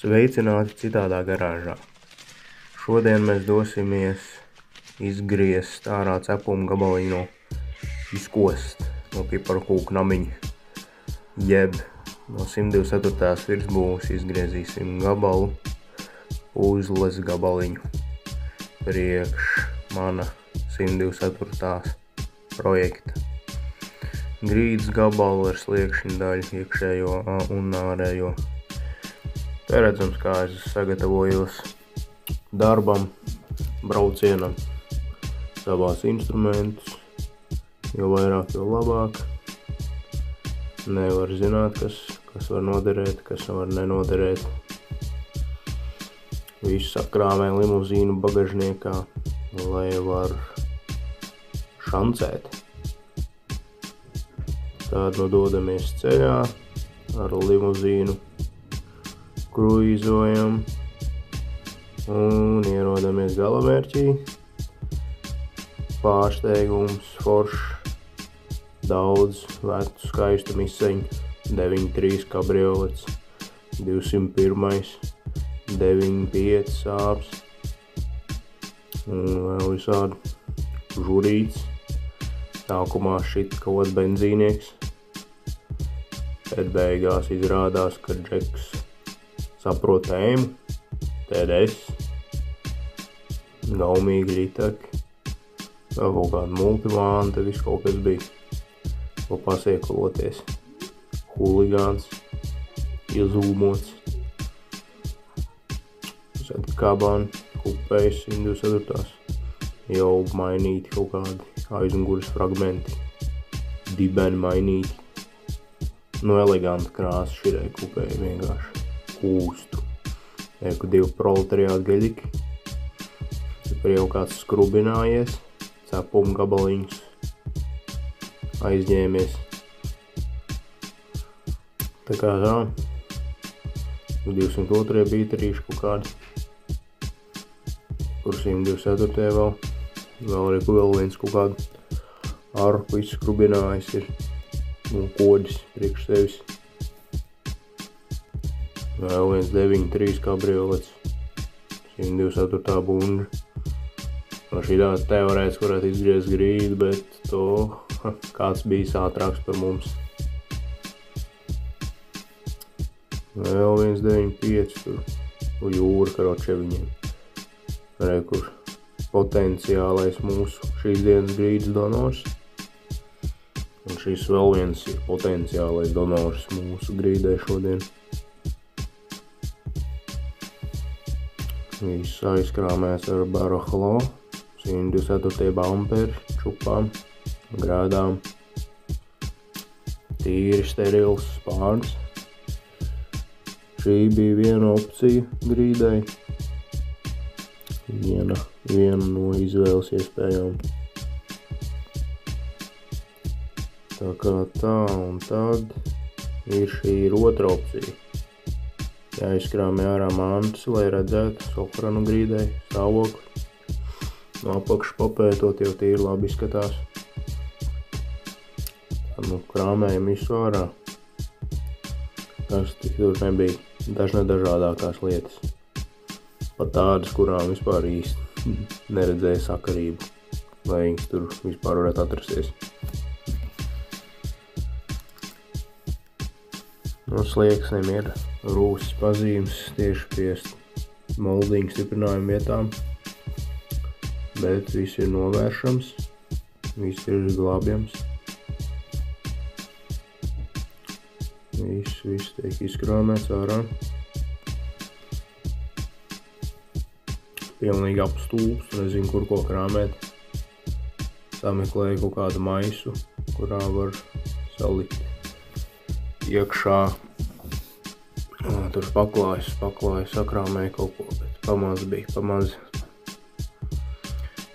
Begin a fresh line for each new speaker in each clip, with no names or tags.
Sveicināti citādā garāžā. Šodien mēs dosimies izgriezt ārā cepuma gabaliņu izkost no piparkūku namiņa, jeb no 124. virsbūves izgriezīsim gabalu, uzles gabaliņu priekš mana 124. projekta. Grīdas gabalu ar sliekšņu daļu iekšējo un ārējo. Te redzams, kā es sagatavojos darbam, braucienam, savās instrumentus, jo vairāk, jo labāk. Nevar zināt, kas var noderēt, kas var nenoderēt. Visu sakrāmē limuzīnu bagažniekā, lai var šancēt. Tad dodamies ceļā ar limuzīnu, kruīzojam un ierodamies galamērķī. Pārsteigums, foršs, daudz vecu skaistu miseņu, 93 kabriolets, 201, 95 sāps un vēl visādi žurīts. Sākumā šit kaut kāds benzīnieks, bet beigās izrādās, ka Džeks saprot tēmu, TDS, gaumīgi ļitaki, vēl kaut kāda multivānta, viss kaut kas bija, ko pasiekloties, huligāns, iezūmots, kabāni, kupējs, 124. Jau mainīti kaut kādi aizmugures fragmenti, dibeni mainīti, eleganta krāsa širai kupēji vienkārši. Kūstu. Eku 2 proletariātu gaļiki. Tur jau kāds skrubinājies, cepuma gabaliņus aizņēmies. Tā kā tā. 202 bīterīši kaut kādi. Kur 124 vēl viens kaut kādu arku izskrubinājis ir. Un kodis priekš sevis. Vēl viens 93 kabriolets, 124. bunža. No šitā teorētiski varētu izgriezt grīdu, bet to kāds bijis ātrāks par mums. Vēl viens 95 tur jūra karoče viņiem. Re, kur potenciālais mūsu šīs dienas grīdas donors. Un šis vēl viens ir potenciālais donors mūsu grīdai šodien. Viss aizkrāmēs ar barahlo, 124 bamperi, čupām, grādām, tīri sterils spārns. Šī bija viena opcija grīdai, viena no izvēles iespējām. Tā kā tā un tad ir šī otra opcija. Jāizkrāmē ārā mantas, lai redzētu sofranu grīdai, stāvokli. No apakšas papētot jau tīri labi izskatās. Krāmējam visu ārā. Tas tik tur nebija dažādākās lietas. Pat tādas, kurām vispār īsti neredzēja sakarību, lai viņas tur vispār varētu atrasties. No slieksniem ir rūsas pazīmes tieši pie moldiņu stiprinājuma vietām, bet viss ir novēršams, viss ir glābjams. Viss tiek izkrāmēts ārā. Pilnīgi apstulbs, nezinu, kur ko krāmēt. Sameklēju kaut kādu maisu, kurā var salikt iekšā. Tur paklāju, sakrāmēju kaut ko, bet pamaz bija.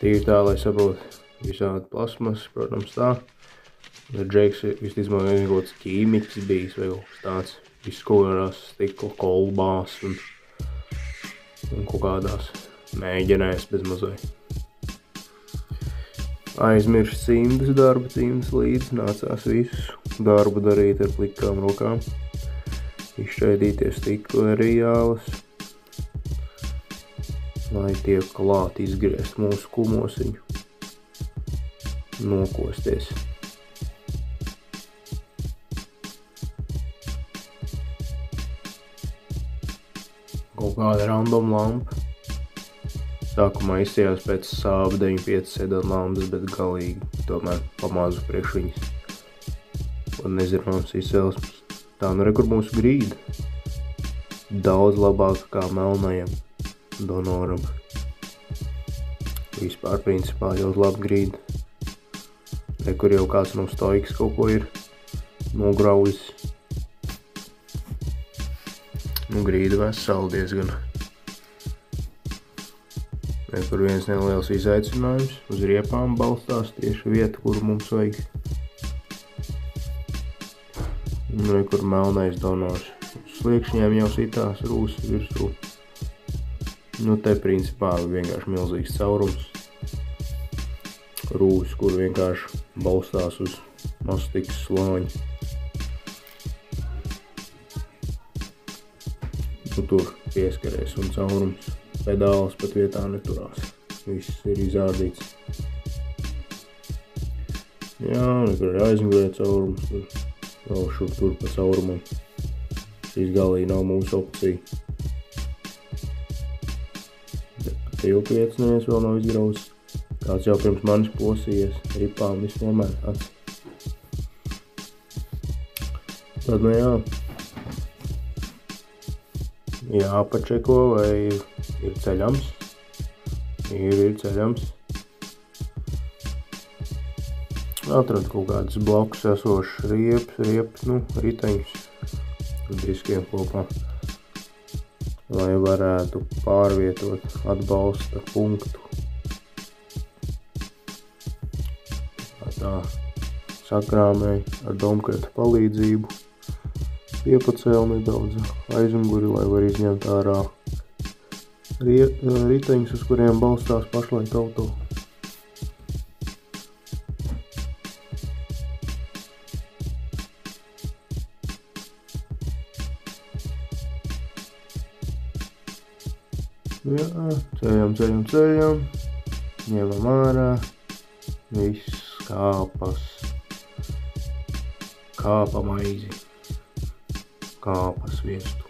Tīri tā, lai saprot visādi plasmas, protams tā. Džeks visticamāk kaut kāds ķīmiķis bijis vai kaut kas tāds. Izskolās stikla kolbās un kaut kādās mēģinājās bez mazai. Aizmirst cimdus, darba cimdus līdzi, nācās visu darbu darīt ar plikām rokām. izšķaidītie stikla rijālas, lai tiek klāt izgriezt mūsu kumosiņu, nokosties. Kaut kāda random lampa. Sākumā izstījās pēc Saab 95 sedan lampas, bet galīgi tomēr pamazu priekš viņas. Un nezināms izcelsmes. Tā nu rekur mūsu grīda. Daudz labāka kā melnajam donoram. Vispār principā ļoti laba grīda. Rekur jau kāds no stoikas kaut ko ir nograuzis. Nu, grīda vesela diezgan. Rekur viens neliels izaicinājums. Uz riepām balstās tieši vieta, kuru mums vajag. Un rekur melnais donors. Sliekšņiem jau sitās rūsas virsū. Nu, te principā vienkārši milzīgs caurums. Rūs, kur vienkārši balstās uz mastikas sloņa. Nu, tur pieskarēs un caurums. Pedāls pat vietā neturās. Viss ir izārdīts. Jā, nekur ir aizmugurē caurums. Vēl šur tur pa caurumam. Šis galīgi nav mūsu opcija. Tiltu vietas neviens vēl nav izgrauzis. Kāds jau pirms manis posījies. Ripām viss nomērtāts. Tad nu jā. Jāpačeko, vai ir ceļams. Ir ceļams. Atradu kaut kādus blokus esošus riepas, nu, riteņus diskiem kopā, lai varētu pārvietot atbalsta punktu. Tā sakrāmēju ar domkreta palīdzību. Piepacēlu nedaudz aizmuguri, lai var izņemt ārā riteņus, uz kuriem balstās pašlaik auto. Jā, ceļam. Ņemam ārā. Viss kāpa maizi. Kāpa sviestu.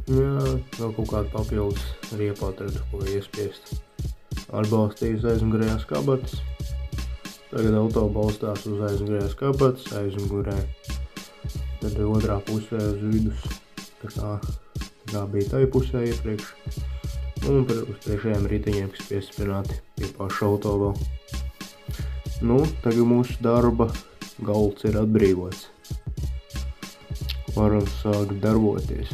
Jā, vēl kaut kādu papildus riepu atradu, ko iespiest. Atbalstījis aizmugurējās kabatas. Tagad auto balstās uz aizmugurējās kabatas, aizmugurē. Tad otrā pusē uz vidus. Tā kā bija tai pusē iepriekš. Un uz priekšējiem riteņiem, kas piestiprināti pie paša auto vēl. Nu, tagad mūsu darba galds ir atbrīvots. Varam sākt darboties.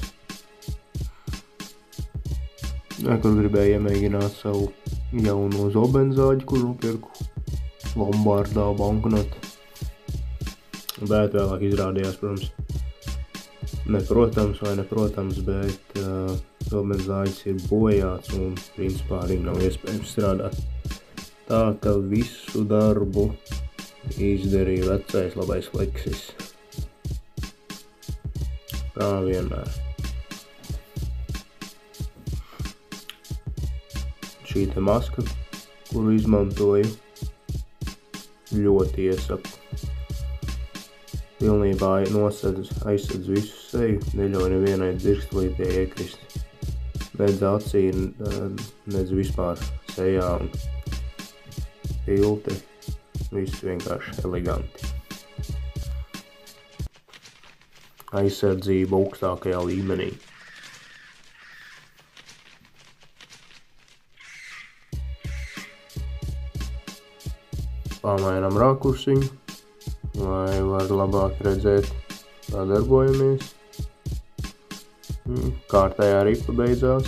Kur gribēju iemēģināt savu jauno zobenzāģi, kuru pirku Lombardā banknote. Bet vēlāk izrādījās, protams, neprotams, bet zobenzāģis ir bojāts un principā arī nav iespējams strādāt. Tā ka visu darbu izdarīja vecais labais Leksis. Kā vienmēr. Šī te maska, kuru izmantoju, ļoti iesaku. Pilnībā aizsedz visu seju, neļauj nevienai dzirkstlītē iekrist. Nedz acī, nedz vispār sejā un filtri. Viss vienkārši eleganti. Aizsardzība augstākajā līmenī. Pamainam rakursiņu, lai var labāk redzēt, kā darbojamies. Kārtējā ripa beidzās.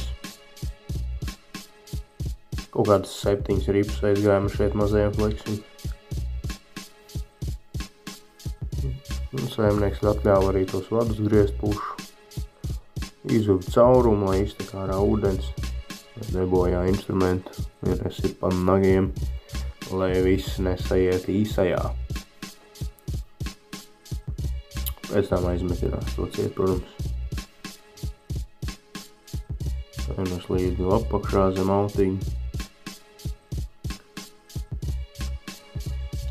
Kaut kādas 7 ripas aizgājām šeit mazajiem fleksim. Saimnieks atļāva arī tos vadus griezt pušu. Izūd caurumu, lai iztek ārā ūdens, lai nebojā instrumentu, ja nesit pa nagiem, lai viss nesaiet īsajā. Pēc tam aizmetinās to ciet, protams. Un es līdu apakšā zem autiņa.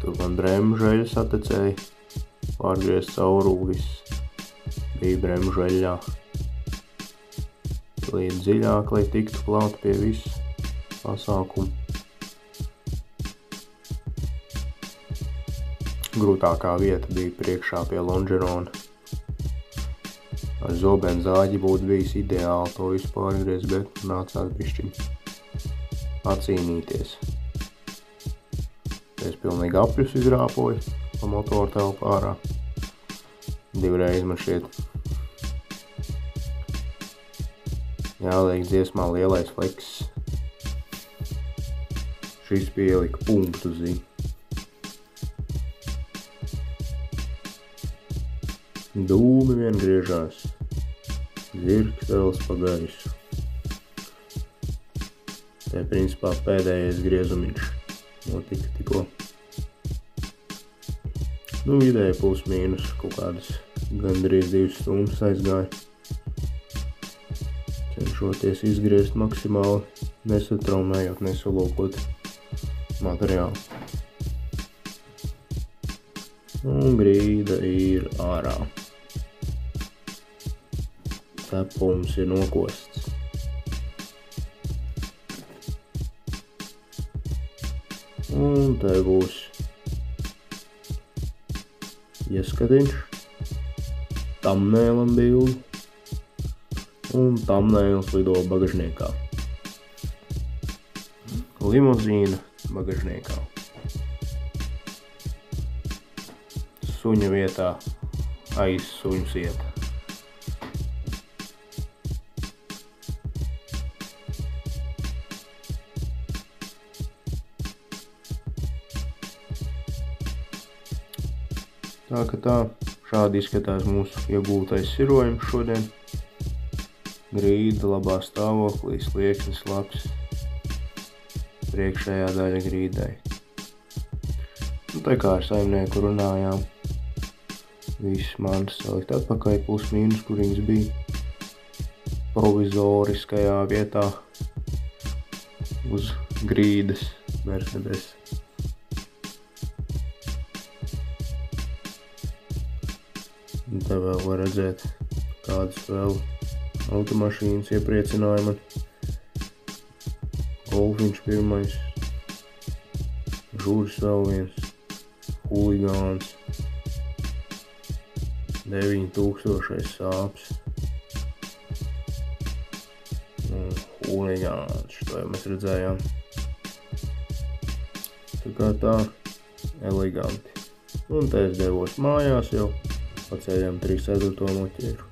Tur man bremžeļa satecēja. Pārgriezt cauruli viss. Bija bremžeļā. Līdz dziļāk, lai tiktu klāt pie visu pasākumu. Grūtākā vieta bija priekšā pie lonžerona. Ar zobenu zāģi būtu bijis ideāli to visu pārgriezt, bet nācās bišķiņ pacīnīties. Es pilnīgi apļus izrāpoju pa motoru telpu ārā. Divreiz man šķiet. Jāliek dziesmā lielais fleks. Šis pielika punktu zi. Dūmi vien griežās. Zirgstels pa gaisu. Te principā pēdējais griezumiņš notika tikko. Nu, vidēji plus mīnus kaut kādas gandrīz 2 stundas aizgāja. Cenšoties izgriezt maksimāli, nesatraumējot, nesalokot materiālu. Un grīda ir ārā. Cepums ir nokosts. Un te būs ieskatiņš, thumbnailam bildi, un thumbnails lido bagažniekā. Limuzīna bagažniekā. Suņa vietā aiz suņu sieta. Tā ka tā, šādi izskatās mūsu iegūtais sirojums šodien. Grīda labā stāvoklī, slieksnis labs, priekšējā daļa grīdai. Nu, tā kā ar saimnieku runājām, viss manis salikt atpakaļ plus mīnus, kur viņas bija provizoriskajā vietā uz grīdas Mercedes. Un te vēl var redzēt, kādas vēl automašīnas iepriecināja man. Golfiņš pirmais, Žuris vēl viens, Huligāns, 9000 sāps. Un Huligāns, šo jau mēs redzējām. Tā kā tā, eleganti. Un te es devos mājās jau. Pacējām 3/4 moķieru.